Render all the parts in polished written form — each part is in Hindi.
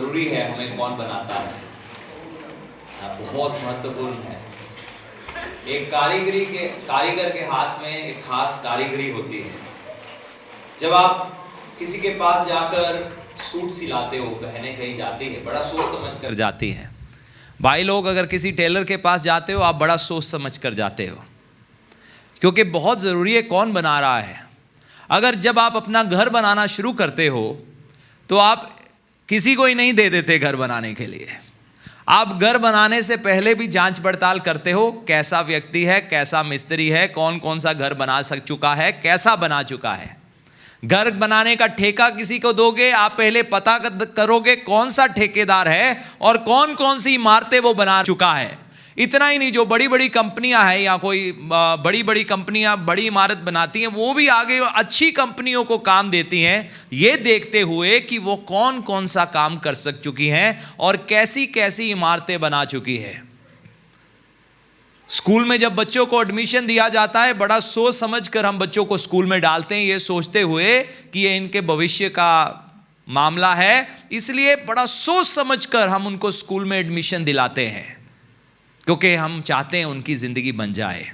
जरूरी है हमें कौन बनाता है, बहुत महत्वपूर्ण है। एक कारीगर के हाथ में एक खास कारीगरी होती है। जब आप किसी के पास जाकर सूट सिलाते हो, बहनें कहीं जाती है बड़ा सोच समझ कर जाती हैं। भाई लोग अगर किसी टेलर के पास जाते हो आप बड़ा सोच समझ कर जाते हो, क्योंकि बहुत ज़रूरी है कौन बना रहा है। अगर जब आप अपना घर बनाना शुरू करते हो तो आप किसी को ही नहीं दे देते घर बनाने के लिए। आप घर बनाने से पहले भी जांच पड़ताल करते हो, कैसा व्यक्ति है, कैसा मिस्त्री है, कौन कौन सा घर बना चुका है, कैसा बना चुका है। घर बनाने का ठेका किसी को दोगे, आप पहले पता करोगे कौन सा ठेकेदार है और कौन कौन सी इमारतें वो बना चुका है। इतना ही नहीं, जो बड़ी बड़ी कंपनियां हैं या कोई बड़ी बड़ी कंपनियां बड़ी इमारत बनाती हैं, वो भी आगे अच्छी कंपनियों को काम देती हैं, ये देखते हुए कि वो कौन कौन सा काम कर चुकी हैं और कैसी कैसी इमारतें बना चुकी है। स्कूल में जब बच्चों को एडमिशन दिया जाता है, बड़ा सोच समझ कर हम बच्चों को स्कूल में डालते हैं, ये सोचते हुए कि ये इनके भविष्य का मामला है, इसलिए बड़ा सोच समझ कर हम उनको स्कूल में एडमिशन दिलाते हैं, क्योंकि हम चाहते हैं उनकी जिंदगी बन जाए।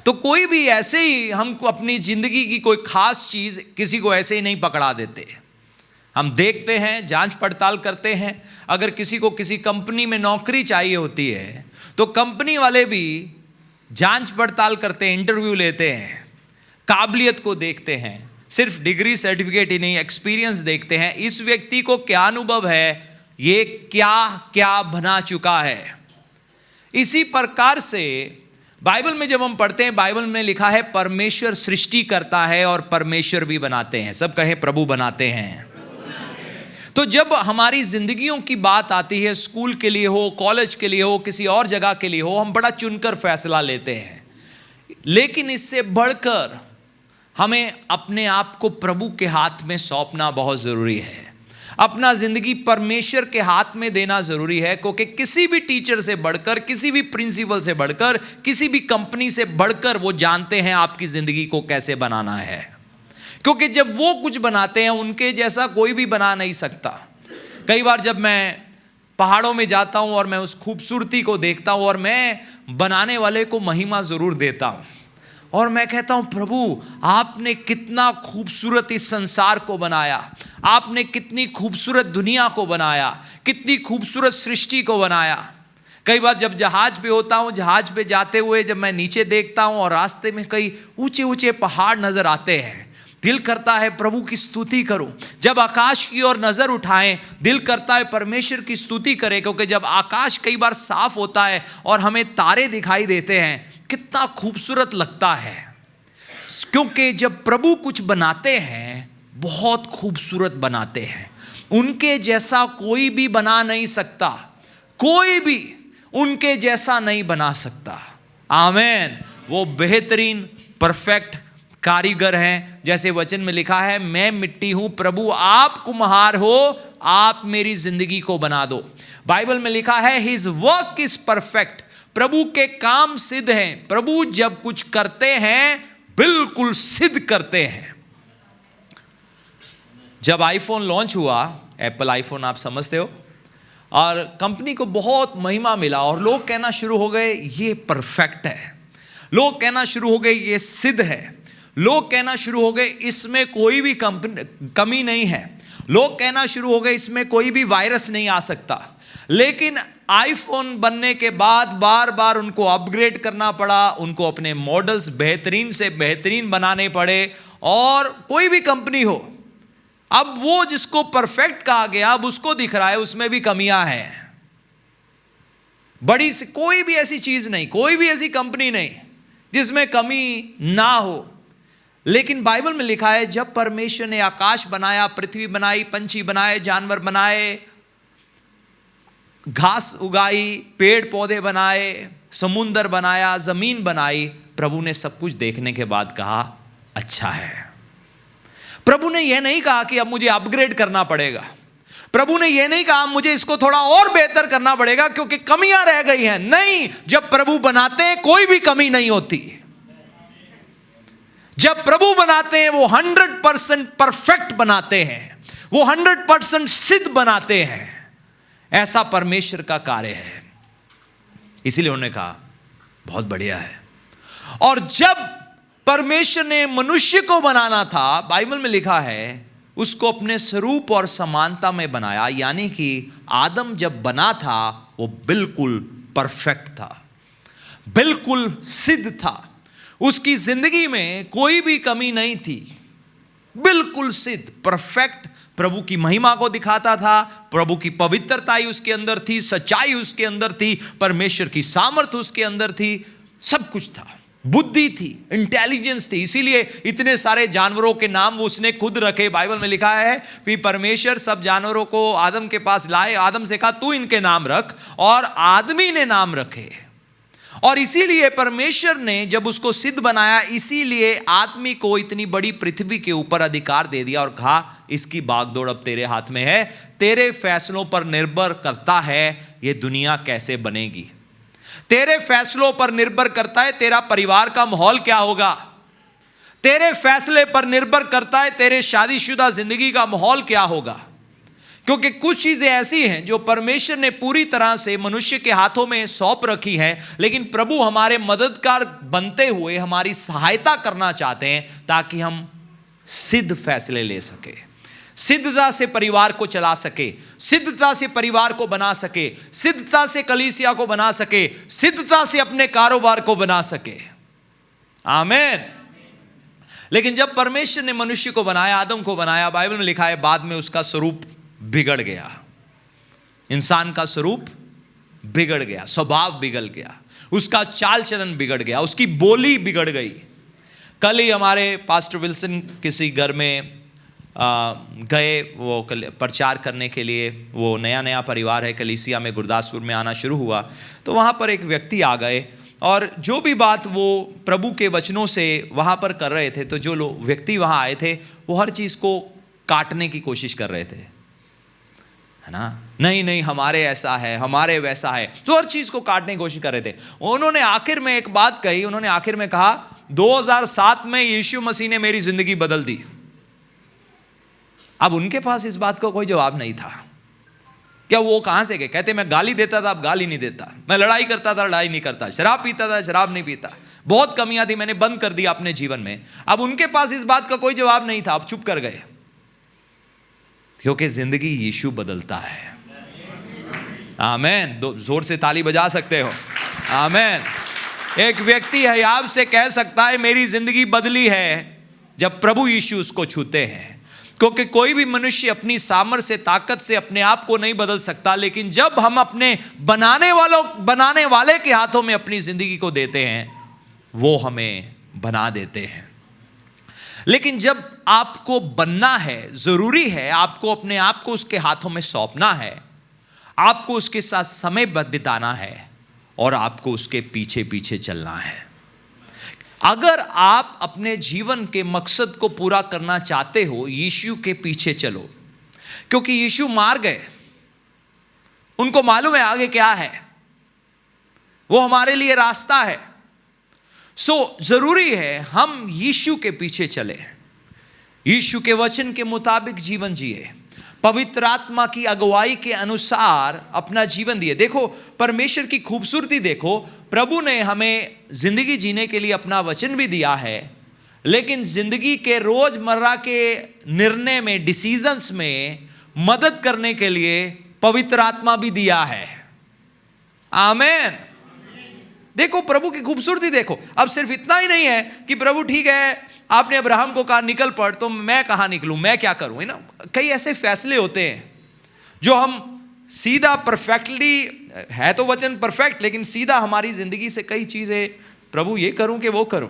तो कोई भी ऐसे ही हमको अपनी जिंदगी की कोई खास चीज किसी को ऐसे ही नहीं पकड़ा देते। हम देखते हैं, जांच पड़ताल करते हैं। अगर किसी को किसी कंपनी में नौकरी चाहिए होती है तो कंपनी वाले भी जांच पड़ताल करते हैं, इंटरव्यू लेते हैं, काबिलियत को देखते हैं। सिर्फ डिग्री सर्टिफिकेट ही नहीं, एक्सपीरियंस देखते हैं, इस व्यक्ति को क्या अनुभव है, ये क्या क्या बना चुका है। इसी प्रकार से बाइबल में जब हम पढ़ते हैं, बाइबल में लिखा है परमेश्वर सृष्टि करता है और परमेश्वर भी बनाते हैं। सब कहें प्रभु बनाते हैं। तो जब हमारी जिंदगियों की बात आती है, स्कूल के लिए हो, कॉलेज के लिए हो, किसी और जगह के लिए हो, हम बड़ा चुनकर फैसला लेते हैं। लेकिन इससे बढ़कर हमें अपने आप को प्रभु के हाथ में सौंपना बहुत जरूरी है। अपना जिंदगी परमेश्वर के हाथ में देना जरूरी है, क्योंकि किसी भी टीचर से बढ़कर, किसी भी प्रिंसिपल से बढ़कर, किसी भी कंपनी से बढ़कर वो जानते हैं आपकी जिंदगी को कैसे बनाना है। क्योंकि जब वो कुछ बनाते हैं उनके जैसा कोई भी बना नहीं सकता। कई बार जब मैं पहाड़ों में जाता हूं और मैं उस खूबसूरती को देखता हूं, और मैं बनाने वाले को महिमा जरूर देता हूं, और मैं कहता हूं प्रभु आपने कितना खूबसूरत इस संसार को बनाया, आपने कितनी खूबसूरत दुनिया को बनाया, कितनी खूबसूरत सृष्टि को बनाया। कई बार जब जहाज पे होता हूं, जहाज पे जाते हुए जब मैं नीचे देखता हूं और रास्ते में कई ऊंचे ऊंचे पहाड़ नजर आते हैं, दिल करता है प्रभु की स्तुति करूं। जब आकाश की ओर नजर उठाएं, दिल करता है परमेश्वर की स्तुति करें, क्योंकि जब आकाश कई बार साफ होता है और हमें तारे दिखाई देते हैं, कितना खूबसूरत लगता है। क्योंकि जब प्रभु कुछ बनाते हैं बहुत खूबसूरत बनाते हैं। उनके जैसा कोई भी बना नहीं सकता, कोई भी उनके जैसा नहीं बना सकता। आमीन। वो बेहतरीन परफेक्ट कारीगर हैं। जैसे वचन में लिखा है, मैं मिट्टी हूं, प्रभु आप कुम्हार हो, आप मेरी जिंदगी को बना दो। बाइबल में लिखा है हिज वर्क इज परफेक्ट, प्रभु के काम सिद्ध हैं। प्रभु जब कुछ करते हैं बिल्कुल सिद्ध करते हैं। जब आईफोन लॉन्च हुआ, एप्पल आईफोन आप समझते हो, और कंपनी को बहुत महिमा मिला और लोग कहना शुरू हो गए ये परफेक्ट है, लोग कहना शुरू हो गए ये सिद्ध है, लोग कहना शुरू हो गए इसमें कोई भी कमी नहीं है, लोग कहना शुरू हो गए इसमें कोई भी वायरस नहीं आ सकता। लेकिन आईफोन बनने के बाद बार बार उनको अपग्रेड करना पड़ा, उनको अपने मॉडल्स बेहतरीन से बेहतरीन बनाने पड़े। और कोई भी कंपनी हो, अब वो जिसको परफेक्ट कहा गया अब उसको दिख रहा है उसमें भी कमियां हैं। बड़ी सी कोई भी ऐसी चीज नहीं, कोई भी ऐसी कंपनी नहीं जिसमें कमी ना हो। लेकिन बाइबल में लिखा है जब परमेश्वर ने आकाश बनाया, पृथ्वी बनाई, पंछी बनाए, जानवर बनाए, घास उगाई, पेड़ पौधे बनाए, समुंदर बनाया, जमीन बनाई, प्रभु ने सब कुछ देखने के बाद कहा अच्छा है। प्रभु ने यह नहीं कहा कि अब मुझे अपग्रेड करना पड़ेगा, प्रभु ने यह नहीं कहा मुझे इसको थोड़ा और बेहतर करना पड़ेगा क्योंकि कमियां रह गई हैं। नहीं, जब प्रभु बनाते हैं कोई भी कमी नहीं होती। जब प्रभु बनाते हैं वो 100% परफेक्ट बनाते हैं। वो 100% सिद्ध बनाते हैं। ऐसा परमेश्वर का कार्य है। इसीलिए उन्होंने कहा बहुत बढ़िया है। और जब परमेश्वर ने मनुष्य को बनाना था, बाइबल में लिखा है उसको अपने स्वरूप और समानता में बनाया, यानी कि आदम जब बना था वो बिल्कुल परफेक्ट था, बिल्कुल सिद्ध था। उसकी जिंदगी में कोई भी कमी नहीं थी, बिल्कुल सिद्ध, परफेक्ट, प्रभु की महिमा को दिखाता था, प्रभु की पवित्रता ही उसके अंदर थी, सच्चाई उसके अंदर थी, परमेश्वर की सामर्थ्य उसके अंदर थी, सब कुछ था, बुद्धि थी, इंटेलिजेंस थी। इसीलिए इतने सारे जानवरों के नाम वो उसने खुद रखे। बाइबल में लिखा है कि परमेश्वर सब जानवरों को आदम के पास लाए, आदम से कहा तू इनके नाम रख, और आदमी ने नाम रखे। और इसीलिए परमेश्वर ने जब उसको सिद्ध बनाया, इसीलिए आदमी को इतनी बड़ी पृथ्वी के ऊपर अधिकार दे दिया और कहा इसकी बागडोर अब तेरे हाथ में है, तेरे फैसलों पर निर्भर करता है ये दुनिया कैसे बनेगी, तेरे फैसलों पर निर्भर करता है तेरा परिवार का माहौल क्या होगा, तेरे फैसले पर निर्भर करता है तेरे शादीशुदा जिंदगी का माहौल क्या होगा। क्योंकि कुछ चीजें ऐसी हैं जो परमेश्वर ने पूरी तरह से मनुष्य के हाथों में सौंप रखी है, लेकिन प्रभु हमारे मददगार बनते हुए हमारी सहायता करना चाहते हैं ताकि हम सिद्ध फैसले ले सके, सिद्धता से परिवार को चला सके, सिद्धता से परिवार को बना सके, सिद्धता से कलीसिया को बना सके, सिद्धता से अपने कारोबार को बना सके। आमीन। लेकिन जब परमेश्वर ने मनुष्य को बनाया, आदम को बनाया, बाइबल में लिखा है बाद में उसका स्वरूप बिगड़ गया, इंसान का स्वरूप बिगड़ गया, स्वभाव बिगड़ गया, उसका चाल चलन बिगड़ गया, उसकी बोली बिगड़ गई। कल ही हमारे पास्टर विल्सन किसी घर में गए वो प्रचार करने के लिए। वो नया नया परिवार है, कलीसिया में गुरदासपुर में आना शुरू हुआ, तो वहाँ पर एक व्यक्ति आ गए और जो भी बात वो प्रभु के वचनों से वहाँ पर कर रहे थे, तो जो लोग व्यक्ति वहाँ आए थे वो हर चीज़ को काटने की कोशिश कर रहे थे, है ना, नहीं नहीं हमारे ऐसा है, हमारे वैसा है, तो हर चीज़ को काटने की कोशिश कर रहे थे। उन्होंने आखिर में एक बात कही, उन्होंने आखिर में कहा 2007 में यीशु मसीह ने मेरी जिंदगी बदल दी। अब उनके पास इस बात का कोई जवाब नहीं था। क्या वो कहां से गए? कहते मैं गाली देता था, अब गाली नहीं देता, मैं लड़ाई करता था, लड़ाई नहीं करता, शराब पीता था, शराब नहीं पीता, बहुत कमियां थी, मैंने बंद कर दिया अपने जीवन में। अब उनके पास इस बात का कोई जवाब नहीं था, अब चुप कर गए, क्योंकि जिंदगी यीशु बदलता है। आमीन। जोर से ताली बजा सकते हो। आमीन। एक व्यक्ति है आपसे कह सकता है मेरी जिंदगी बदली है जब प्रभु यीशु उसको छूते हैं, क्योंकि कोई भी मनुष्य अपनी सामर्थ्य से, ताकत से अपने आप को नहीं बदल सकता, लेकिन जब हम अपने बनाने वाले के हाथों में अपनी जिंदगी को देते हैं वो हमें बना देते हैं। लेकिन जब आपको बनना है, जरूरी है आपको अपने आप को उसके हाथों में सौंपना है, आपको उसके साथ समय बिताना है और आपको उसके पीछे पीछे चलना है। अगर आप अपने जीवन के मकसद को पूरा करना चाहते हो, यीशु के पीछे चलो, क्योंकि यीशु मार गए, उनको मालूम है आगे क्या है, वो हमारे लिए रास्ता है। जरूरी है हम यीशु के पीछे चले, यीशु के वचन के मुताबिक जीवन जिए, पवित्र आत्मा की अगुवाई के अनुसार अपना जीवन दिए। देखो परमेश्वर की खूबसूरती देखो, प्रभु ने हमें जिंदगी जीने के लिए अपना वचन भी दिया है, लेकिन जिंदगी के रोजमर्रा के निर्णय में, डिसीजंस में मदद करने के लिए पवित्र आत्मा भी दिया है। आमीन। देखो प्रभु की खूबसूरती देखो। अब सिर्फ इतना ही नहीं है कि प्रभु ठीक है आपने अब्राहम को कहा निकल पड़, तो मैं कहाँ निकलूं, मैं क्या करूं, है ना। कई ऐसे फैसले होते हैं जो हम सीधा परफेक्टली, है तो वचन परफेक्ट, लेकिन सीधा हमारी जिंदगी से कई चीजें, प्रभु ये करूं कि वो करूं,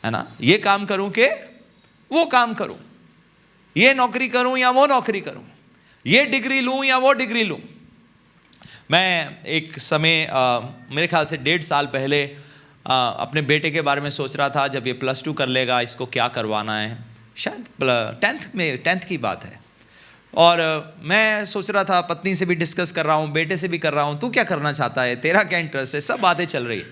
है ना, ये काम करूं कि वो काम करूं, ये नौकरी करूं या वो नौकरी करूं, ये डिग्री लूं या वो डिग्री लूं। मैं एक समय मेरे ख्याल से 1.5 साल पहले अपने बेटे के बारे में सोच रहा था, जब ये +2 कर लेगा इसको क्या करवाना है, शायद 10th की बात है। और मैं सोच रहा था, पत्नी से भी डिस्कस कर रहा हूँ, बेटे से भी कर रहा हूँ, तू क्या करना चाहता है, तेरा क्या इंटरेस्ट है, सब बातें चल रही।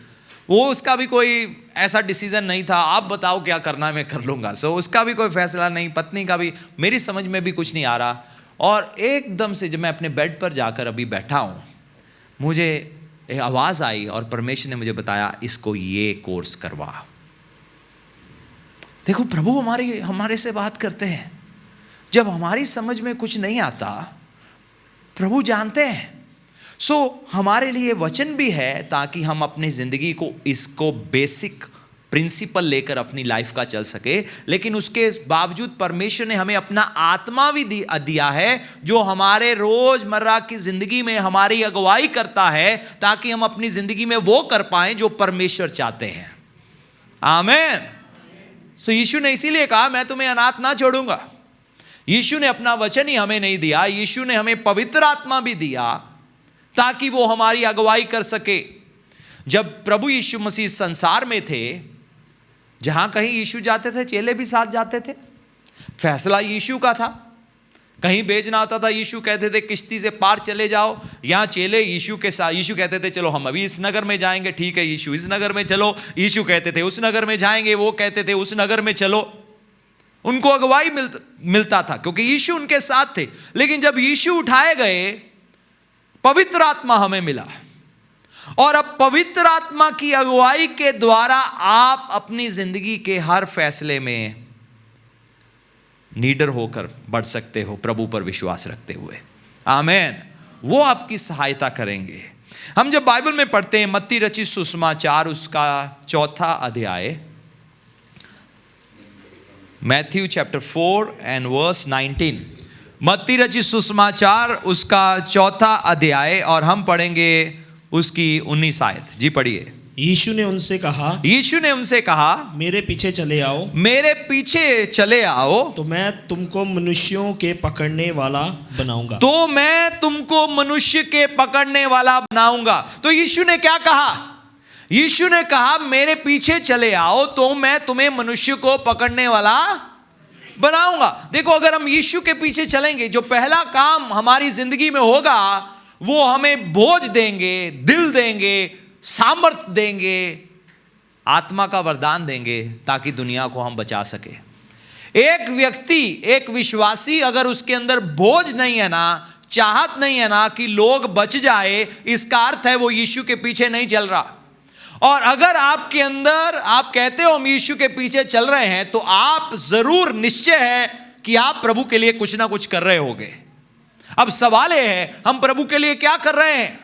वो उसका भी कोई ऐसा डिसीजन नहीं था, आप बताओ क्या करना है मैं कर लूंगा। सो उसका भी कोई फैसला नहीं, पत्नी का भी मेरी समझ में भी कुछ नहीं आ रहा। और एकदम से जब मैं अपने बेड पर जाकर अभी बैठा हूं, मुझे एक आवाज आई और परमेश्वर ने मुझे बताया इसको ये कोर्स करवा। देखो प्रभु हमारे से बात करते हैं। जब हमारी समझ में कुछ नहीं आता, प्रभु जानते हैं। हमारे लिए वचन भी है ताकि हम अपनी जिंदगी को इसको बेसिक प्रिंसिपल लेकर अपनी लाइफ का चल सके। लेकिन उसके बावजूद परमेश्वर ने हमें अपना आत्मा भी दिया है जो हमारे रोजमर्रा की जिंदगी में हमारी अगुवाई करता है, ताकि हम अपनी जिंदगी में वो कर पाएं जो परमेश्वर चाहते हैं। आमीन। यीशु ने इसीलिए कहा मैं तुम्हें अनाथ ना छोड़ूंगा। यीशु ने अपना वचन ही हमें नहीं दिया, यीशु ने हमें पवित्र आत्मा भी दिया ताकि वो हमारी अगुवाई कर सके। जब प्रभु यीशु मसीह संसार में थे, जहां कहीं यीशु जाते थे चेले भी साथ जाते थे। फैसला यीशु का था। कहीं भेजना होता था, यीशु कहते थे किश्ती से पार चले जाओ, यहां चेले यीशु के साथ। यीशु कहते थे चलो हम अभी इस नगर में जाएंगे, ठीक है यीशु इस नगर में चलो। यीशु कहते थे उस नगर में जाएंगे, वो कहते थे उस नगर में चलो। उनको अगुवाई मिलता था क्योंकि यीशु उनके साथ थे। लेकिन जब यीशु उठाए गए, पवित्र आत्मा हमें मिला, और अब पवित्र आत्मा की अगुवाई के द्वारा आप अपनी जिंदगी के हर फैसले में लीडर होकर बढ़ सकते हो, प्रभु पर विश्वास रखते हुए। आमीन। वो आपकी सहायता करेंगे। हम जब बाइबल में पढ़ते हैं मत्ती रचित सुसमाचार उसका 4 अध्याय, मैथ्यू चैप्टर 4 एंड वर्स 19। मत्ती रचित सुसमाचार उसका 4 अध्याय और हम पढ़ेंगे उसकी 19 आयत। जी पढ़िए। यीशु ने उनसे कहा मेरे पीछे चले आओ तो मैं तुमको मनुष्यों के पकड़ने वाला बनाऊंगा। तो यीशु ने क्या कहा? यीशु ने कहा मेरे पीछे चले आओ तो मैं तुम्हें मनुष्य को पकड़ने वाला बनाऊंगा। देखो, अगर हम यीशु के पीछे चलेंगे, जो पहला काम हमारी जिंदगी में होगा वो हमें बोझ देंगे, दिल देंगे, सामर्थ देंगे, आत्मा का वरदान देंगे ताकि दुनिया को हम बचा सके। एक व्यक्ति, एक विश्वासी अगर उसके अंदर बोझ नहीं है ना, चाहत नहीं है ना कि लोग बच जाए, इसका अर्थ है वो यीशु के पीछे नहीं चल रहा। और अगर आपके अंदर आप कहते हो हम यीशु के पीछे चल रहे हैं, तो आप जरूर निश्चय है कि आप प्रभु के लिए कुछ ना कुछ कर रहे होगे। अब सवाल यह है हम प्रभु के लिए क्या कर रहे हैं?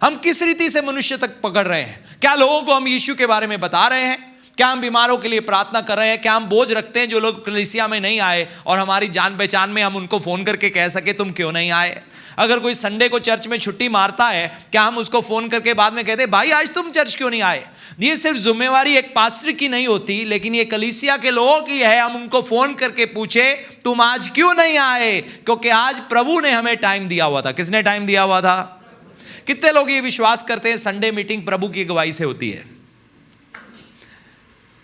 हम किस रीति से मनुष्य तक पकड़ रहे हैं? क्या लोगों को हम यीशु के बारे में बता रहे हैं? क्या हम बीमारों के लिए प्रार्थना कर रहे हैं? क्या हम बोझ रखते हैं जो लोग कलीसिया में नहीं आए और हमारी जान पहचान में हम उनको फोन करके कह सके तुम क्यों नहीं आए? अगर कोई संडे को चर्च में छुट्टी मारता है, क्या हम उसको फोन करके बाद में कहते भाई आज तुम चर्च क्यों नहीं आए? ये सिर्फ जिम्मेवारी एक पास्टर की नहीं होती, लेकिन ये कलीसिया के लोगों की है। हम उनको फोन करके पूछे तुम आज क्यों नहीं आए, क्योंकि आज प्रभु ने हमें टाइम दिया हुआ था। किसने टाइम दिया हुआ था? कितने लोग ये विश्वास करते हैं संडे मीटिंग प्रभु की अगुवाई से होती है?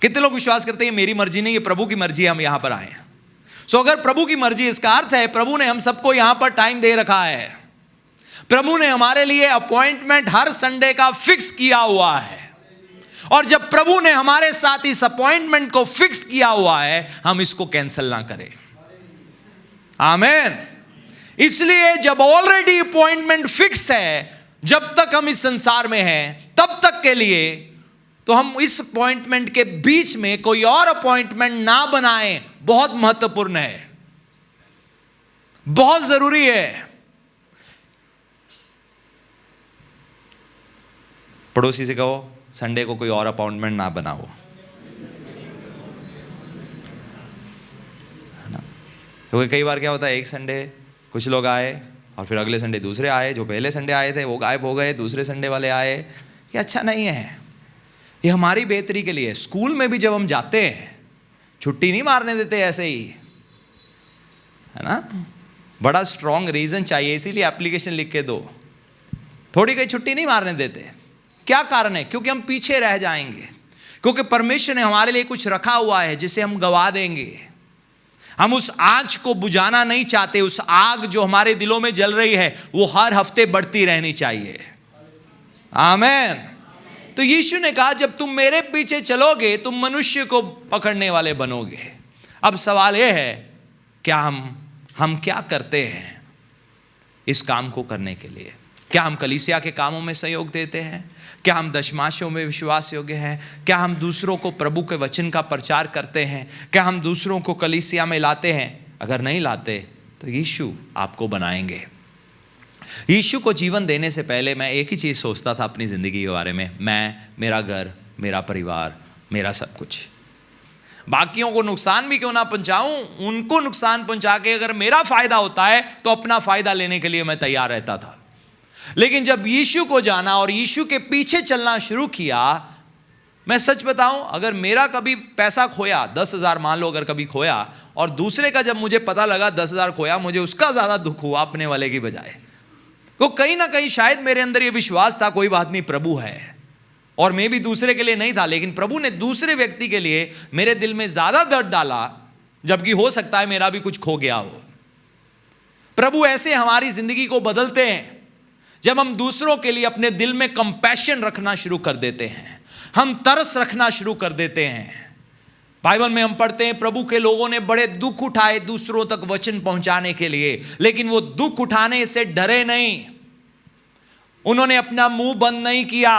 कितने लोग विश्वास करते हैं मेरी मर्जी नहीं, ये प्रभु की मर्जी है हम यहां पर आए हैं? अगर प्रभु की मर्जी, इसका अर्थ है प्रभु ने हम सबको यहां पर टाइम दे रखा है। प्रभु ने हमारे लिए अपॉइंटमेंट हर संडे का फिक्स किया हुआ है, और जब प्रभु ने हमारे साथ इस अपॉइंटमेंट को फिक्स किया हुआ है, हम इसको कैंसिल ना करें। आमीन। इसलिए जब ऑलरेडी अपॉइंटमेंट फिक्स है, जब तक हम इस संसार में हैं तब तक के लिए, तो हम इस अपॉइंटमेंट के बीच में कोई और अपॉइंटमेंट ना बनाएं। बहुत महत्वपूर्ण है, बहुत जरूरी है। पड़ोसी से कहो संडे को कोई और अपॉइंटमेंट ना बनाओ, है ना? क्योंकि कई बार क्या होता है, एक संडे कुछ लोग आए और फिर अगले संडे दूसरे आए, जो पहले संडे आए थे वो गायब हो गए, दूसरे संडे वाले आए। ये अच्छा नहीं है, ये हमारी बेहतरी के लिए। स्कूल में भी जब हम जाते हैं छुट्टी नहीं मारने देते ऐसे ही, है ना? बड़ा स्ट्रॉन्ग रीजन चाहिए, इसीलिए एप्लीकेशन लिख के दो। थोड़ी कहीं छुट्टी नहीं मारने देते। क्या कारण है? क्योंकि हम पीछे रह जाएंगे, क्योंकि परमेश्वर ने हमारे लिए कुछ रखा हुआ है जिसे हम गवा देंगे। हम उस आग को बुझाना नहीं चाहते। उस आग जो हमारे दिलों में जल रही है वो हर हफ्ते बढ़ती रहनी चाहिए। आमीन। तो यीशु ने कहा जब तुम मेरे पीछे चलोगे तुम मनुष्य को पकड़ने वाले बनोगे। अब सवाल यह है क्या हम क्या करते हैं इस काम को करने के लिए? क्या हम कलीसिया के कामों में सहयोग देते हैं? क्या हम दशमाशों में विश्वास योग्य हैं? क्या हम दूसरों को प्रभु के वचन का प्रचार करते हैं? क्या हम दूसरों को कलीसिया में लाते हैं? अगर नहीं लाते तो यीशु आपको बनाएंगे। यीशु को जीवन देने से पहले मैं एक ही चीज़ सोचता था अपनी ज़िंदगी के बारे में, मैं, मेरा घर, मेरा परिवार, मेरा सब कुछ। बाकियों को नुकसान भी क्यों ना पहुंचाऊं, उनको नुकसान पहुंचा के अगर मेरा फायदा होता है तो अपना फायदा लेने के लिए मैं तैयार रहता था। लेकिन जब यीशु को जाना और यीशु के पीछे चलना शुरू किया, मैं सच बताऊं अगर मेरा कभी पैसा खोया, 10,000 मान लो अगर कभी खोया, और दूसरे का जब मुझे पता लगा 10,000 खोया, मुझे उसका ज़्यादा दुख हुआ अपने वाले की बजाय। तो कहीं ना कहीं शायद मेरे अंदर ये विश्वास था कोई बात नहीं प्रभु है, और मैं भी दूसरे के लिए नहीं था, लेकिन प्रभु ने दूसरे व्यक्ति के लिए मेरे दिल में ज़्यादा दर्द डाला, जबकि हो सकता है मेरा भी कुछ खो गया हो। प्रभु ऐसे हमारी ज़िंदगी को बदलते हैं जब हम दूसरों के लिए अपने दिल में कंपैशन रखना शुरू कर देते हैं, हम तरस रखना शुरू कर देते हैं। बाइबल में हम पढ़ते हैं प्रभु के लोगों ने बड़े दुख उठाए दूसरों तक वचन पहुंचाने के लिए, लेकिन वो दुख उठाने से डरे नहीं, उन्होंने अपना मुंह बंद नहीं किया।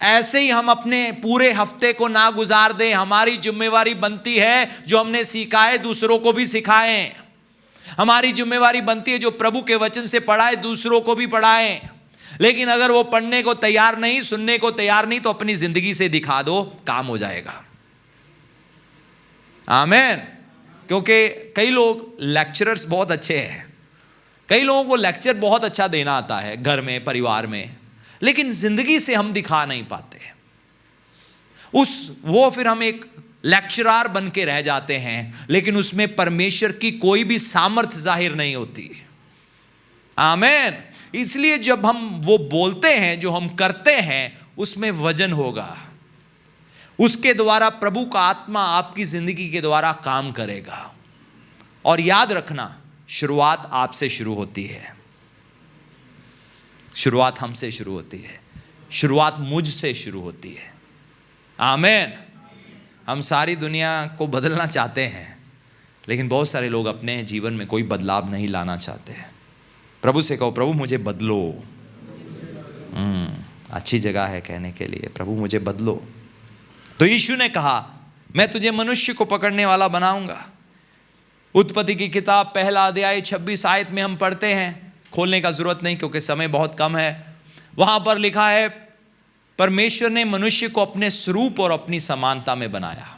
ऐसे ही हम अपने पूरे हफ्ते को ना गुजार दें। हमारी जिम्मेवारी बनती है जो हमने सीखा है दूसरों को भी सिखाएं। हमारी जिम्मेवारी बनती है जो प्रभु के वचन से पढ़ाए दूसरों को भी पढ़ाएं। लेकिन अगर वो पढ़ने को तैयार नहीं, सुनने को तैयार नहीं, तो अपनी जिंदगी से दिखा दो, काम हो जाएगा। आमीन। क्योंकि कई लोग लेक्चरर्स बहुत अच्छे हैं, कई लोगों को लेक्चर बहुत अच्छा देना आता है घर में, परिवार में, लेकिन जिंदगी से हम दिखा नहीं पाते। वो फिर हम एक लेक्चरार बन के रह जाते हैं, लेकिन उसमें परमेश्वर की कोई भी सामर्थ जाहिर नहीं होती। आमीन। इसलिए जब हम वो बोलते हैं, जो हम करते हैं, उसमें वजन होगा। उसके द्वारा प्रभु का आत्मा आपकी जिंदगी के द्वारा काम करेगा। और याद रखना, शुरुआत आपसे शुरू होती है, शुरुआत हमसे शुरू होती है, शुरुआत मुझसे शुरू होती है। आमीन। हम सारी दुनिया को बदलना चाहते हैं, लेकिन बहुत सारे लोग अपने जीवन में कोई बदलाव नहीं लाना चाहते हैं। प्रभु से कहो, प्रभु मुझे बदलो। अच्छी जगह है कहने के लिए, प्रभु मुझे बदलो। तो यीशु ने कहा, मैं तुझे मनुष्य को पकड़ने वाला बनाऊंगा। उत्पत्ति की किताब 1 अध्याय 26 आयत में हम पढ़ते हैं, खोलने का जरूरत नहीं क्योंकि समय बहुत कम है। वहां पर लिखा है, परमेश्वर ने मनुष्य को अपने स्वरूप और अपनी समानता में बनाया।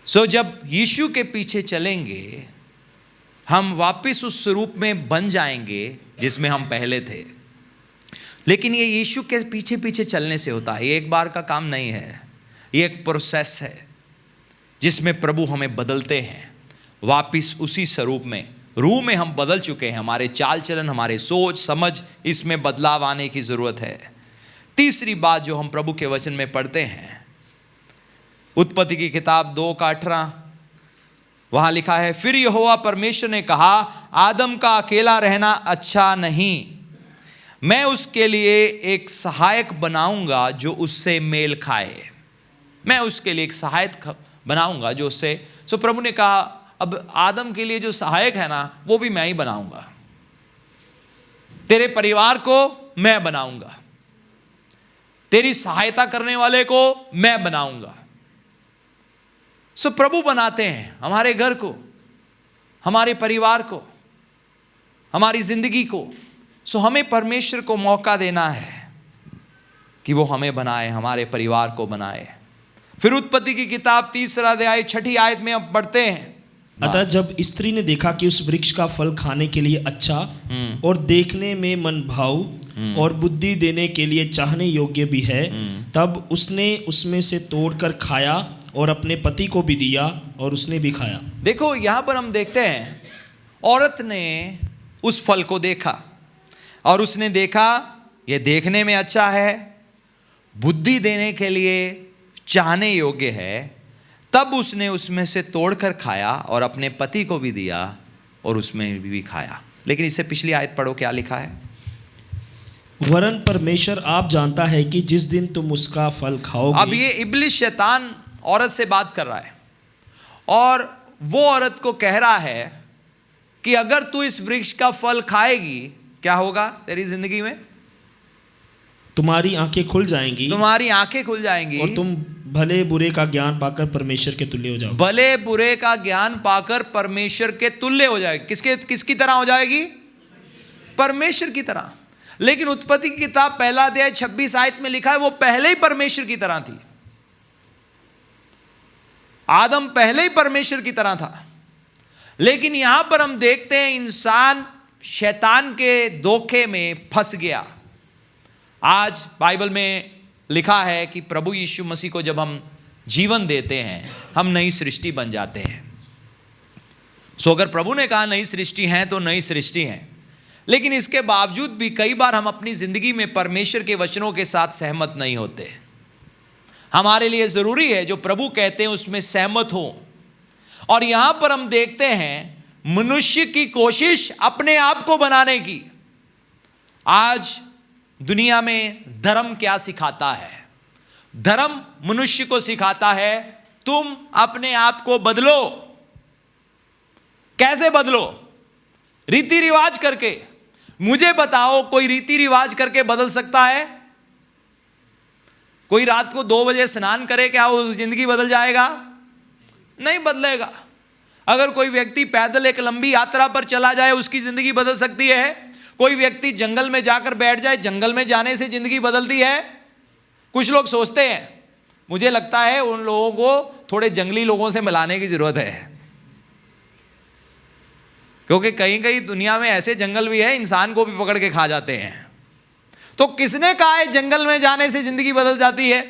जब यीशु के पीछे चलेंगे, हम वापस उस स्वरूप में बन जाएंगे जिसमें हम पहले थे। लेकिन ये यीशु के पीछे पीछे चलने से होता है, ये एक बार का काम नहीं है, ये एक प्रोसेस है जिसमें प्रभु हमें बदलते हैं वापस उसी स्वरूप में। रूह में हम बदल चुके हैं, हमारे चाल चलन, हमारे सोच समझ, इसमें बदलाव आने की जरूरत है। तीसरी बात जो हम प्रभु के वचन में पढ़ते हैं, उत्पत्ति की किताब 2:18, वहां लिखा है, फिर यहोवा परमेश्वर ने कहा, आदम का अकेला रहना अच्छा नहीं, मैं उसके लिए एक सहायक बनाऊंगा जो उससे मेल खाए। मैं उसके लिए एक सहायक बनाऊंगा जो उससे। सो प्रभु ने कहा, अब आदम के लिए जो सहायक है ना, वो भी मैं ही बनाऊंगा। तेरे परिवार को मैं बनाऊंगा, तेरी सहायता करने वाले को मैं बनाऊंगा। सो प्रभु बनाते हैं हमारे घर को, हमारे परिवार को, हमारी जिंदगी को। सो हमें परमेश्वर को मौका देना है कि वो हमें बनाए, हमारे परिवार को बनाए। फिर उत्पत्ति की किताब 3 अध्याय 6 आयत में हम पढ़ते हैं, अतः जब स्त्री ने देखा कि उस वृक्ष का फल खाने के लिए अच्छा और देखने में मन भाव और बुद्धि देने के लिए चाहने योग्य भी है, तब उसने उसमें से तोड़कर खाया और अपने पति को भी दिया और उसने भी खाया। देखो यहां पर हम देखते हैं, औरत ने उस फल को देखा और उसने देखा यह देखने में अच्छा है, बुद्धि देने के लिए चाहने योग्य है, तब उसने उसमें से तोड़कर खाया और अपने पति को भी दिया और उसमें भी खाया। लेकिन इससे पिछली आयत पढ़ो, क्या लिखा है? वरन परमेश्वर आप जानता है कि जिस दिन तुम उसका फल खाओगे। अब ये इब्लिस शैतान औरत से बात कर रहा है और वो औरत को कह रहा है कि अगर तू इस वृक्ष का फल खाएगी क्या होगा तेरी जिंदगी में? तुम्हारी आंखें खुल जाएंगी तुम्हारी आंखें खुल जाएंगी और तुम भले बुरे का ज्ञान पाकर परमेश्वर के तुल्य हो जाओगे। भले बुरे का ज्ञान पाकर परमेश्वर के तुल्य हो जाएगी। किसकी तरह हो जाएगी? परमेश्वर की तरह। लेकिन उत्पत्ति की किताब पहला अध्याय 26 आयत में लिखा है वो पहले ही परमेश्वर की तरह थी। आदम पहले ही परमेश्वर की तरह था। लेकिन यहां पर हम देखते हैं इंसान शैतान के धोखे में फंस गया। आज बाइबल में लिखा है कि प्रभु यीशु मसीह को जब हम जीवन देते हैं हम नई सृष्टि बन जाते हैं। सो अगर प्रभु ने कहा नई सृष्टि है तो नई सृष्टि है। लेकिन इसके बावजूद भी कई बार हम अपनी जिंदगी में परमेश्वर के वचनों के साथ सहमत नहीं होते। हमारे लिए जरूरी है जो प्रभु कहते हैं उसमें सहमत हो। और यहां पर हम देखते हैं मनुष्य की कोशिश अपने आप को बनाने की। आज दुनिया में धर्म क्या सिखाता है? धर्म मनुष्य को सिखाता है तुम अपने आप को बदलो। कैसे बदलो? रीति रिवाज करके। मुझे बताओ कोई रीति रिवाज करके बदल सकता है? कोई रात को 2 बजे स्नान करे क्या वो जिंदगी बदल जाएगा? नहीं बदलेगा। अगर कोई व्यक्ति पैदल एक लंबी यात्रा पर चला जाए उसकी जिंदगी बदल सकती है? कोई व्यक्ति जंगल में जाकर बैठ जाए, जंगल में जाने से जिंदगी बदलती है? कुछ लोग सोचते हैं। मुझे लगता है उन लोगों को थोड़े जंगली लोगों से मिलाने की जरूरत है, क्योंकि कहीं कहीं दुनिया में ऐसे जंगल भी है इंसान को भी पकड़ के खा जाते हैं। तो किसने कहा है जंगल में जाने से जिंदगी बदल जाती है?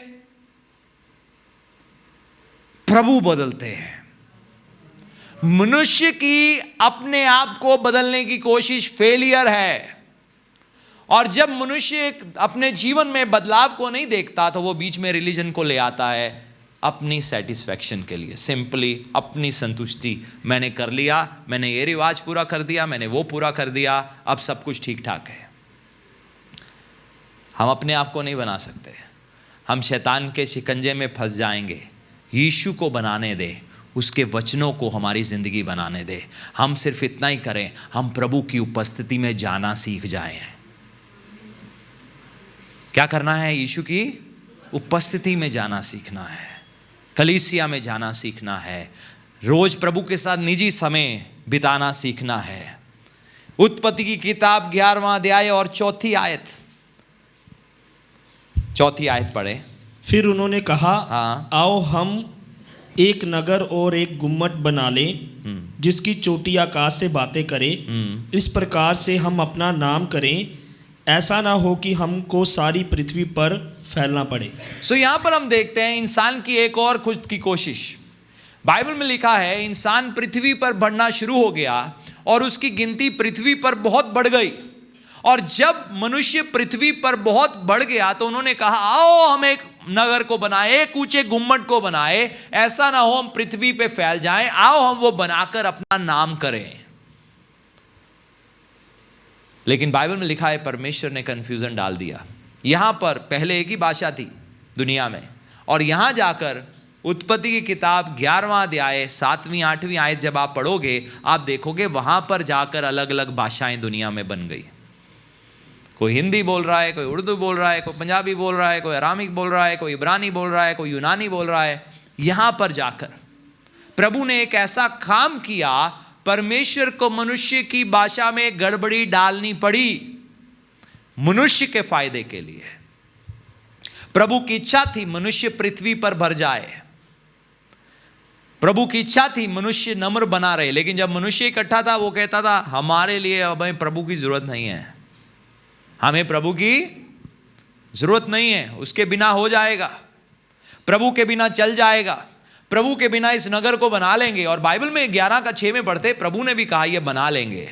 प्रभु बदलते हैं। मनुष्य की अपने आप को बदलने की कोशिश फेलियर है। और जब मनुष्य अपने जीवन में बदलाव को नहीं देखता तो वो बीच में रिलीजन को ले आता है अपनी सेटिस्फैक्शन के लिए। सिंपली अपनी संतुष्टि, मैंने कर लिया, मैंने ये रिवाज पूरा कर दिया, मैंने वो पूरा कर दिया, अब सब कुछ ठीक ठाक है। हम अपने आप को नहीं बना सकते। हम शैतान के शिकंजे में फंस जाएंगे। यीशु को बनाने दे, उसके वचनों को हमारी ज़िंदगी बनाने दे। हम सिर्फ इतना ही करें, हम प्रभु की उपस्थिति में जाना सीख जाएं। क्या करना है? यीशु की उपस्थिति में जाना सीखना है, कलीसिया में जाना सीखना है, रोज प्रभु के साथ निजी समय बिताना सीखना है। उत्पत्ति की किताब 11वां अध्याय और 4थी आयत पढ़े। फिर उन्होंने कहा, हाँ। आओ हम एक नगर और एक गुम्मट बना लें जिसकी चोटी आकाश से बातें करे। इस प्रकार से हम अपना नाम करें, ऐसा ना हो कि हमको सारी पृथ्वी पर फैलना पड़े। सो यहां पर हम देखते हैं इंसान की एक और खुद की कोशिश। बाइबल में लिखा है इंसान पृथ्वी पर बढ़ना शुरू हो गया और उसकी गिनती पृथ्वी पर बहुत बढ़ गई। और जब मनुष्य पृथ्वी पर बहुत बढ़ गया तो उन्होंने कहा आओ हम एक नगर को बनाए, एक ऊंचे गुम्मट को बनाए, ऐसा ना हो हम पृथ्वी पे फैल जाएं, आओ हम वो बनाकर अपना नाम करें। लेकिन बाइबल में लिखा है परमेश्वर ने कंफ्यूजन डाल दिया। यहां पर पहले एक ही भाषा थी दुनिया में, और यहां जाकर उत्पत्ति की किताब 11वां अध्याय 7वीं 8वीं आयत जब आप पढ़ोगे आप देखोगे वहां पर जाकर अलग अलग भाषाएं दुनिया में बन गई। कोई हिंदी बोल रहा है, कोई उर्दू बोल रहा है, कोई पंजाबी बोल रहा है, कोई अरामिक बोल रहा है, कोई इब्रानी बोल रहा है, कोई यूनानी बोल रहा है। यहां पर जाकर प्रभु ने एक ऐसा काम किया, परमेश्वर को मनुष्य की भाषा में गड़बड़ी डालनी पड़ी मनुष्य के फायदे के लिए। प्रभु की इच्छा थी मनुष्य पृथ्वी पर भर जाए, प्रभु की इच्छा थी मनुष्य नम्र बना रहे। लेकिन जब मनुष्य इकट्ठा था वो कहता था हमारे लिए अब प्रभु की जरूरत नहीं है, हमें प्रभु की जरूरत नहीं है, उसके बिना हो जाएगा, प्रभु के बिना चल जाएगा, प्रभु के बिना इस नगर को बना लेंगे। और बाइबल में 11:6 में पढ़ते प्रभु ने भी कहा ये बना लेंगे।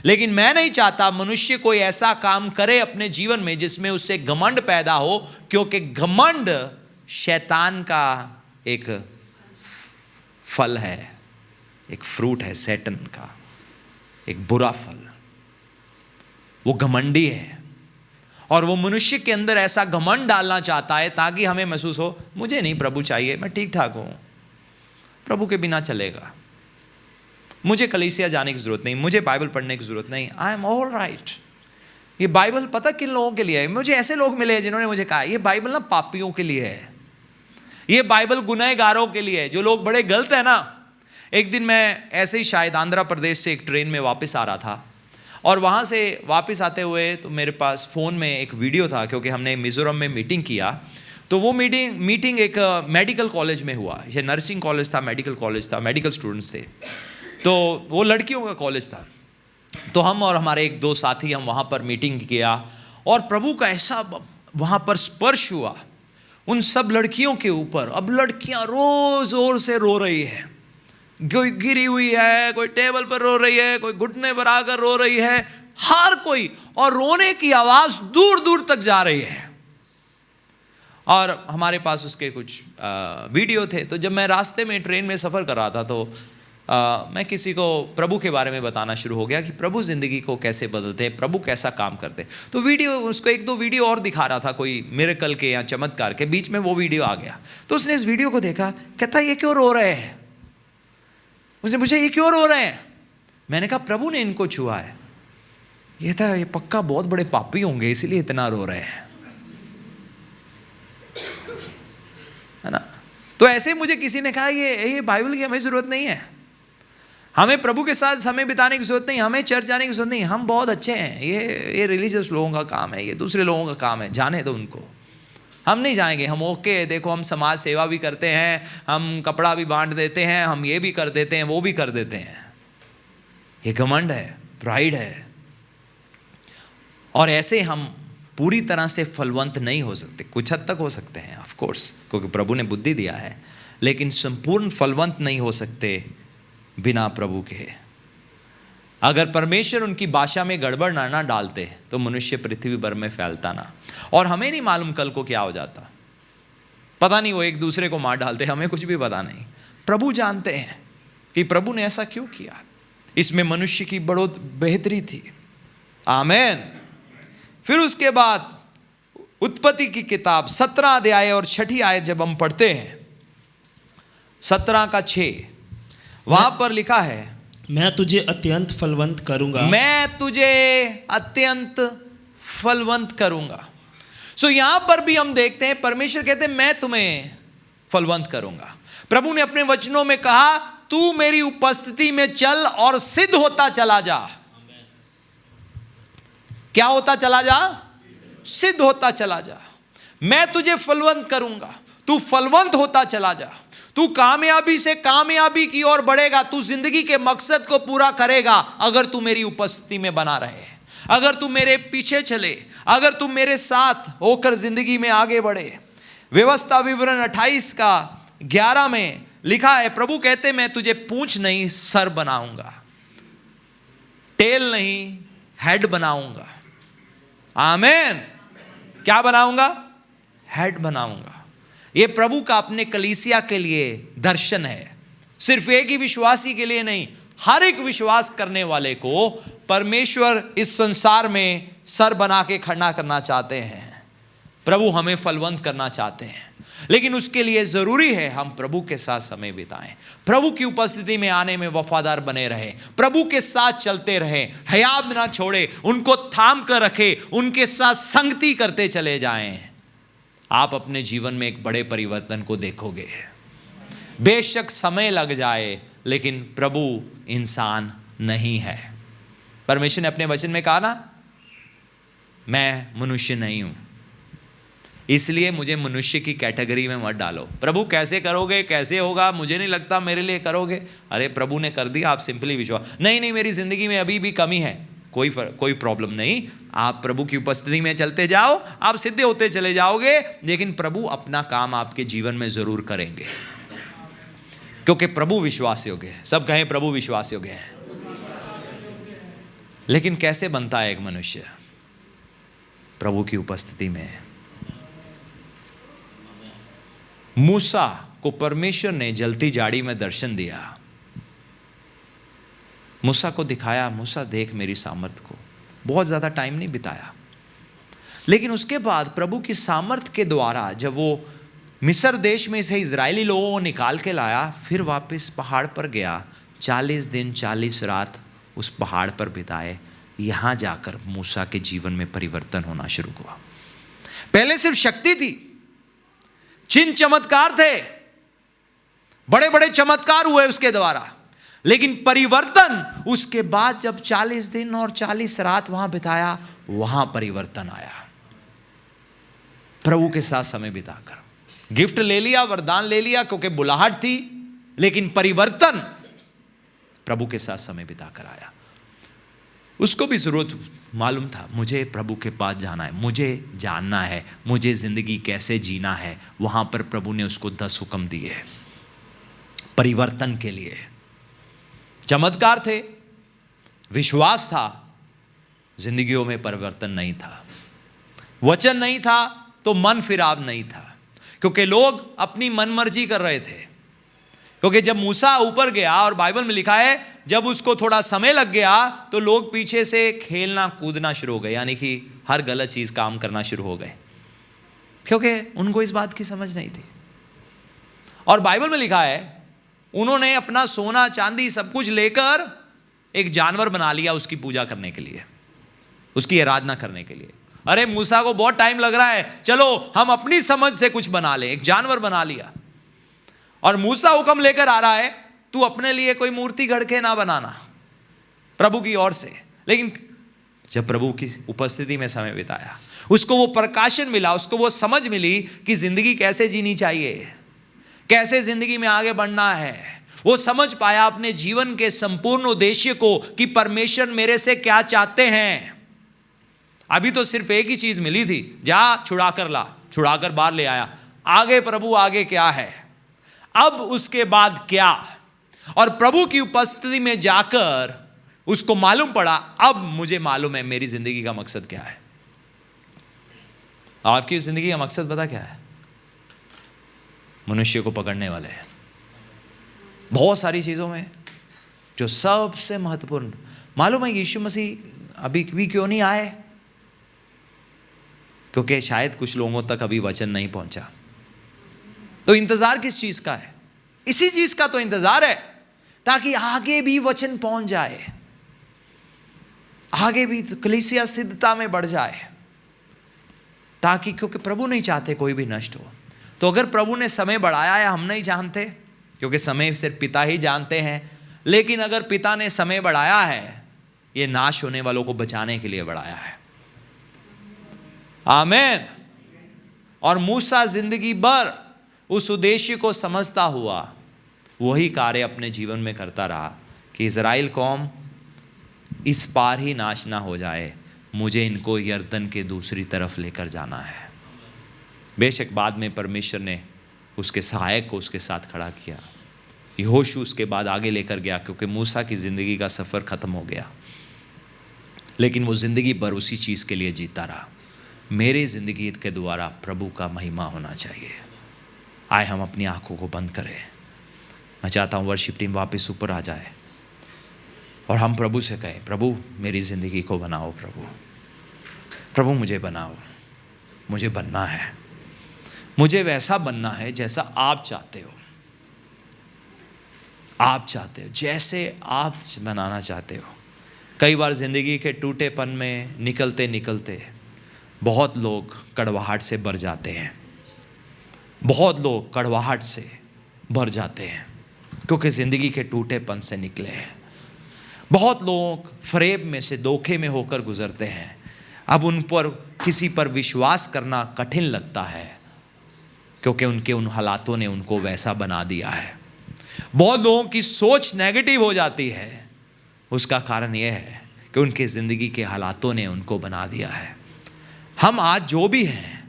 लेकिन मैं नहीं चाहता मनुष्य कोई ऐसा काम करे अपने जीवन में जिसमें उससे घमंड पैदा हो, क्योंकि घमंड शैतान का एक फल है, एक फ्रूट है, सैटन का एक बुरा फल। वो घमंडी है और वो मनुष्य के अंदर ऐसा घमंड डालना चाहता है ताकि हमें महसूस हो मुझे नहीं प्रभु चाहिए, मैं ठीक ठाक हूं, प्रभु के बिना चलेगा, मुझे कलीसिया जाने की जरूरत नहीं, मुझे बाइबल पढ़ने की जरूरत नहीं, आई एम ऑल राइट। ये बाइबल पता किन लोगों के लिए है? मुझे ऐसे लोग मिले हैं जिन्होंने मुझे कहा ये बाइबल ना पापियों के लिए है, ये बाइबल गुनहगारों के लिए है, जो लोग बड़े गलत है ना। एक दिन मैं ऐसे ही शायद आंध्र प्रदेश से एक ट्रेन में वापस आ रहा था, और वहाँ से वापस आते हुए तो मेरे पास फ़ोन में एक वीडियो था, क्योंकि हमने मिज़ोरम में मीटिंग किया। तो वो मीटिंग एक मेडिकल कॉलेज में हुआ, ये नर्सिंग कॉलेज था, मेडिकल कॉलेज था, मेडिकल स्टूडेंट्स थे, तो वो लड़कियों का कॉलेज था। तो हम और हमारे एक दो साथी हम वहाँ पर मीटिंग किया, और प्रभु का ऐसा वहाँ पर स्पर्श हुआ उन सब लड़कियों के ऊपर। अब लड़कियाँ रोज़ जोर से रो रही है, कोई गिरी हुई है, कोई टेबल पर रो रही है, कोई घुटने पर आकर रो रही है, हर कोई, और रोने की आवाज़ दूर दूर तक जा रही है। और हमारे पास उसके कुछ वीडियो थे। तो जब मैं रास्ते में ट्रेन में सफ़र कर रहा था तो मैं किसी को प्रभु के बारे में बताना शुरू हो गया कि प्रभु ज़िंदगी को कैसे बदलते हैं, प्रभु कैसा काम करते हैं। तो वीडियो उसको एक दो वीडियो और दिखा रहा था, कोई मिरेकल के या चमत्कार के, बीच में वो वीडियो आ गया। तो उसने इस वीडियो को देखा, कहता ये क्यों रो रहे हैं? उसने पूछा ये क्यों रो रहे हैं? मैंने कहा प्रभु ने इनको छुआ है। ये था ये पक्का बहुत बड़े पापी होंगे इसलिए इतना रो रहे हैं, है ना। तो ऐसे मुझे किसी ने कहा ये बाइबल की हमें ज़रूरत नहीं है, हमें प्रभु के साथ समय बिताने की ज़रूरत नहीं, हमें चर्च जाने की ज़रूरत नहीं, हम बहुत अच्छे हैं, ये रिलीजियस लोगों का काम है, ये दूसरे लोगों का काम है, जाने दो उनको, हम नहीं जाएंगे, हम ओके, देखो हम समाज सेवा भी करते हैं, हम कपड़ा भी बांट देते हैं, हम ये भी कर देते हैं, वो भी कर देते हैं। ये घमंड है, प्राइड है। और ऐसे हम पूरी तरह से फलवंत नहीं हो सकते, कुछ हद तक हो सकते हैं ऑफ कोर्स, क्योंकि प्रभु ने बुद्धि दिया है, लेकिन संपूर्ण फलवंत नहीं हो सकते बिना प्रभु के। अगर परमेश्वर उनकी भाषा में गड़बड़ ना डालते तो मनुष्य पृथ्वी भर में फैलता ना। और हमें नहीं मालूम कल को क्या हो जाता, पता नहीं, वो एक दूसरे को मार डालते, हमें कुछ भी पता नहीं। प्रभु जानते हैं कि प्रभु ने ऐसा क्यों किया, इसमें मनुष्य की बड़ी बेहतरी थी। आमेन। फिर उसके बाद उत्पत्ति की किताब 17 अध्याय और 6 आयत जब हम पढ़ते हैं, 17 का 6, वहां पर लिखा है मैं तुझे अत्यंत फलवंत करूंगा, मैं तुझे अत्यंत फलवंत करूंगा। सो यहां पर भी हम देखते हैं परमेश्वर कहते हैं मैं तुम्हें फलवंत करूंगा। प्रभु ने अपने वचनों में कहा तू मेरी उपस्थिति में चल और सिद्ध होता चला जा। क्या होता चला जा? सिद्ध होता चला जा। मैं तुझे फलवंत करूंगा, तू फलवंत होता चला जा, तू कामयाबी से कामयाबी की ओर बढ़ेगा, तू जिंदगी के मकसद को पूरा करेगा अगर तू मेरी उपस्थिति में बना रहे, अगर तू मेरे पीछे चले, अगर तू मेरे साथ होकर जिंदगी में आगे बढ़े। व्यवस्था विवरण 28 का 11 में लिखा है, प्रभु कहते मैं तुझे पूंछ नहीं सर बनाऊंगा, टेल नहीं हेड बनाऊंगा। आमेन। क्या बनाऊंगा? हेड बनाऊंगा। ये प्रभु का अपने कलीसिया के लिए दर्शन है, सिर्फ एक ही विश्वासी के लिए नहीं, हर एक विश्वास करने वाले को परमेश्वर इस संसार में सर बना के खड़ा करना चाहते हैं। प्रभु हमें फलवंत करना चाहते हैं, लेकिन उसके लिए जरूरी है हम प्रभु के साथ समय बिताएं, प्रभु की उपस्थिति में आने में वफादार बने रहे, प्रभु के साथ चलते रहे, हयात ना छोड़े, उनको थाम कर रखे, उनके साथ संगति करते चले जाएं। आप अपने जीवन में एक बड़े परिवर्तन को देखोगे। बेशक समय लग जाए, लेकिन प्रभु इंसान नहीं है। परमेश्वर ने अपने वचन में कहा ना, मैं मनुष्य नहीं हूं, इसलिए मुझे मनुष्य की कैटेगरी में मत डालो। प्रभु कैसे करोगे, कैसे होगा, मुझे नहीं लगता मेरे लिए करोगे। अरे प्रभु ने कर दिया, आप सिंपली विश्वास, नहीं मेरी जिंदगी में अभी भी कमी है, कोई प्रॉब्लम नहीं, आप प्रभु की उपस्थिति में चलते जाओ, आप सिद्ध होते चले जाओगे, लेकिन प्रभु अपना काम आपके जीवन में जरूर करेंगे, क्योंकि प्रभु विश्वास योग्य है। सब कहें प्रभु विश्वास योग्य है। लेकिन कैसे बनता है एक मनुष्य? प्रभु की उपस्थिति में। मूसा को परमेश्वर ने जलती झाड़ी में दर्शन दिया, मूसा को दिखाया, मूसा देख मेरी सामर्थ को, बहुत ज्यादा टाइम नहीं बिताया, लेकिन उसके बाद प्रभु की सामर्थ के द्वारा जब वो मिस्र देश में से इजरायली लोगों को निकाल के लाया, फिर वापस पहाड़ पर गया, 40 दिन 40 रात उस पहाड़ पर बिताए। यहां जाकर मूसा के जीवन में परिवर्तन होना शुरू हुआ। पहले सिर्फ शक्ति थी, चिन्ह चमत्कार थे, बड़े बड़े चमत्कार हुए उसके द्वारा, लेकिन परिवर्तन उसके बाद जब 40 दिन और 40 रात वहां बिताया, वहां परिवर्तन आया। प्रभु के साथ समय बिताकर गिफ्ट ले लिया, वरदान ले लिया, क्योंकि बुलाहट थी, लेकिन परिवर्तन प्रभु के साथ समय बिताकर आया। उसको भी जरूरत मालूम था, मुझे प्रभु के पास जाना है, मुझे जानना है, मुझे जिंदगी कैसे जीना है। वहां पर प्रभु ने उसको 10 हुक्म दिए परिवर्तन के लिए। चमत्कार थे, विश्वास था, जिंदगियों में परिवर्तन नहीं था। वचन नहीं था तो मन फिराव नहीं था, क्योंकि लोग अपनी मनमर्जी कर रहे थे। क्योंकि जब मूसा ऊपर गया, और बाइबल में लिखा है जब उसको थोड़ा समय लग गया तो लोग पीछे से खेलना कूदना शुरू हो गए, यानी कि हर गलत चीज काम करना शुरू हो गए, क्योंकि उनको इस बात की समझ नहीं थी। और बाइबल में लिखा है उन्होंने अपना सोना चांदी सब कुछ लेकर एक जानवर बना लिया उसकी पूजा करने के लिए, उसकी आराधना करने के लिए। अरे मूसा को बहुत टाइम लग रहा है, चलो हम अपनी समझ से कुछ बना लें। एक जानवर बना लिया, और मूसा हुक्म लेकर आ रहा है, तू अपने लिए कोई मूर्ति गढ़ के ना बनाना, प्रभु की ओर से। लेकिन जब प्रभु की उपस्थिति में समय बिताया, उसको वो प्रकाशन मिला, उसको वो समझ मिली कि जिंदगी कैसे जीनी चाहिए, कैसे जिंदगी में आगे बढ़ना है। वो समझ पाया अपने जीवन के संपूर्ण उद्देश्य को, कि परमेश्वर मेरे से क्या चाहते हैं। अभी तो सिर्फ एक ही चीज मिली थी, जा छुड़ा कर ला, छुड़ा कर बाहर ले आया। आगे प्रभु आगे क्या है, अब उसके बाद क्या। और प्रभु की उपस्थिति में जाकर उसको मालूम पड़ा, अब मुझे मालूम है मेरी जिंदगी का मकसद क्या है। आपकी जिंदगी का मकसद पता क्या है? मनुष्य को पकड़ने वाले हैं बहुत सारी चीजों में। जो सबसे महत्वपूर्ण मालूम है, यीशु मसीह अभी भी क्यों नहीं आए? क्योंकि शायद कुछ लोगों तक अभी वचन नहीं पहुंचा। तो इंतजार किस चीज का है? इसी चीज का तो इंतजार है, ताकि आगे भी वचन पहुंच जाए, आगे भी तो कलीसिया सिद्धता में बढ़ जाए, ताकि, क्योंकि प्रभु नहीं चाहते कोई भी नष्ट हो। तो अगर प्रभु ने समय बढ़ाया है, हम नहीं जानते, क्योंकि समय सिर्फ पिता ही जानते हैं। लेकिन अगर पिता ने समय बढ़ाया है, ये नाश होने वालों को बचाने के लिए बढ़ाया है। आमीन। और मूसा जिंदगी भर उस उद्देश्य को समझता हुआ वही कार्य अपने जीवन में करता रहा, कि इज़राइल कौम इस पार ही नाश ना हो जाए, मुझे इनको यर्दन के दूसरी तरफ लेकर जाना है। बेशक बाद में परमेश्वर ने उसके सहायक को उसके साथ खड़ा किया, यहोशू उसके बाद आगे लेकर गया, क्योंकि मूसा की ज़िंदगी का सफ़र ख़त्म हो गया। लेकिन वो ज़िंदगी भर उसी चीज़ के लिए जीता रहा, मेरी ज़िंदगी के द्वारा प्रभु का महिमा होना चाहिए। आए हम अपनी आंखों को बंद करें। मैं चाहता हूँ वर्शिप टीम वापस ऊपर आ जाए और हम प्रभु से कहें, प्रभु मेरी ज़िंदगी को बनाओ, प्रभु मुझे बनाओ, मुझे बनना है, मुझे वैसा बनना है जैसा आप चाहते हो। आप चाहते हो जैसे आप बनाना चाहते हो। कई बार ज़िंदगी के टूटेपन में निकलते निकलते बहुत लोग कड़वाहट से भर जाते हैं, बहुत लोग कड़वाहट से भर जाते हैं, क्योंकि ज़िंदगी के टूटेपन से निकले हैं। बहुत लोग फरेब में से, धोखे में होकर गुजरते हैं। अब उन पर किसी पर विश्वास करना कठिन लगता है, क्योंकि उनके उन हालातों ने उनको वैसा बना दिया है। बहुत लोगों की सोच नेगेटिव हो जाती है, उसका कारण यह है कि उनके ज़िंदगी के हालातों ने उनको बना दिया है। हम आज जो भी हैं,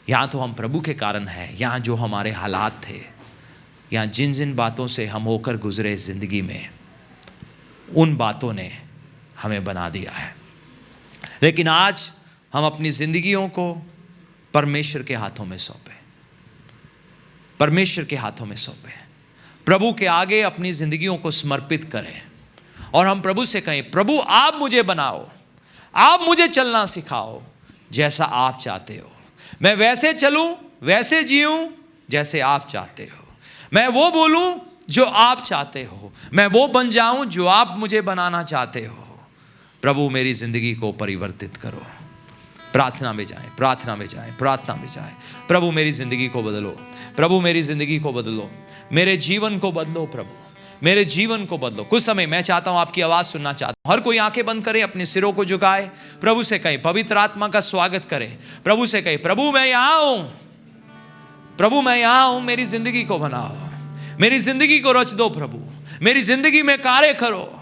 यहाँ तो हम प्रभु के कारण हैं, यहाँ जो हमारे हालात थे, यहाँ जिन जिन बातों से हम होकर गुजरे ज़िंदगी में, उन बातों ने हमें बना दिया है। लेकिन आज हम अपनी ज़िंदगियों को परमेश्वर के हाथों में सौंपें, परमेश्वर के हाथों में सौंपें, प्रभु के आगे अपनी ज़िंदगियों को समर्पित करें और हम प्रभु से कहें, प्रभु आप मुझे बनाओ, आप मुझे चलना सिखाओ जैसा आप चाहते हो। मैं वैसे चलूं, वैसे जीऊं जैसे आप चाहते हो। मैं वो बोलूं जो आप चाहते हो। मैं वो बन जाऊं जो आप मुझे बनाना चाहते हो। प्रभु मेरी जिंदगी को परिवर्तित करो। प्रार्थना में जाएं, प्रार्थना में जाएं, प्रार्थना में जाएं। प्रभु मेरी जिंदगी को बदलो, प्रभु मेरी जिंदगी को बदलो, मेरे जीवन को बदलो प्रभु, मेरे जीवन को बदलो। कुछ समय मैं चाहता हूं आपकी आवाज सुनना चाहता हूं। हर कोई आंखें बंद करे, अपने सिरों को झुकाए, प्रभु से कहे, पवित्र आत्मा का स्वागत करे। प्रभु से कहे, प्रभु मैं यहां हूं, प्रभु मैं यहां हूं, मेरी जिंदगी को बनाओ, मेरी जिंदगी को रच दो प्रभु, मेरी जिंदगी में कार्य करो।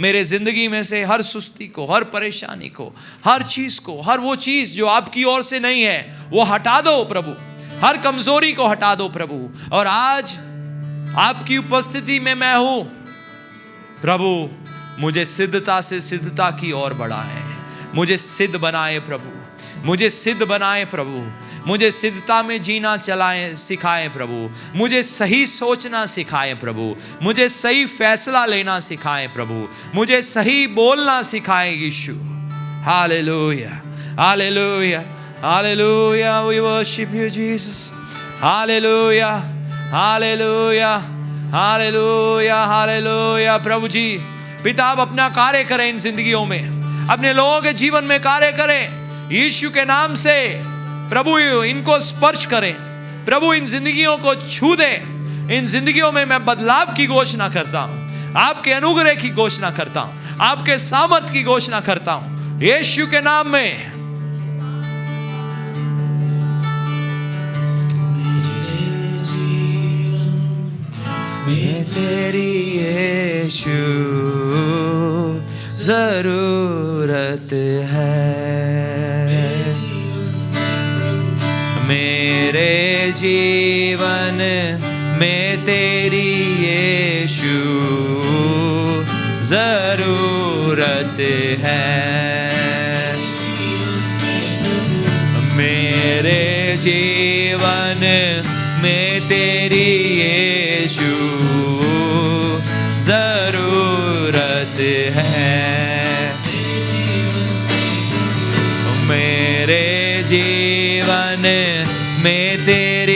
मेरे जिंदगी में से हर सुस्ती को, हर परेशानी को, हर चीज को, हर वो चीज जो आपकी ओर से नहीं है वो हटा दो प्रभु। हर कमजोरी को हटा दो प्रभु। और आज आपकी उपस्थिति में मैं हूं प्रभु, मुझे सिद्धता से सिद्धता की ओर बढ़ाएं, मुझे सिद्ध बनाए प्रभु, मुझे सिद्ध बनाए प्रभु, मुझे सिद्धता में जीना चलाएं सिखाएं प्रभु, मुझे सही सोचना सिखाएं प्रभु, मुझे सही फैसला लेना सिखाएं प्रभु, मुझे सही बोलना सिखाएं Yeshu. Hallelujah, hallelujah, hallelujah, we worship you Jesus. Hallelujah, hallelujah, hallelujah, hallelujah. प्रभु जी, पिता आप अपना कार्य करें इन जिंदगियों में, अपने लोगों के जीवन में कार्य करें यीशु के नाम से। प्रभु इनको स्पर्श करें प्रभु, इन जिंदगियों को छू दे। इन जिंदगियों में मैं बदलाव की घोषणा करता हूं, आपके अनुग्रह की घोषणा करता हूं, आपके सामर्थ की घोषणा करता हूं यीशु के नाम में। मैं तेरी यीशु जरूरत है, मेरे जीवन में तेरी यीशु जरूरत है, मेरे जीवन में तेरी यीशु जरूरत है, मेरे जीवन में तेरी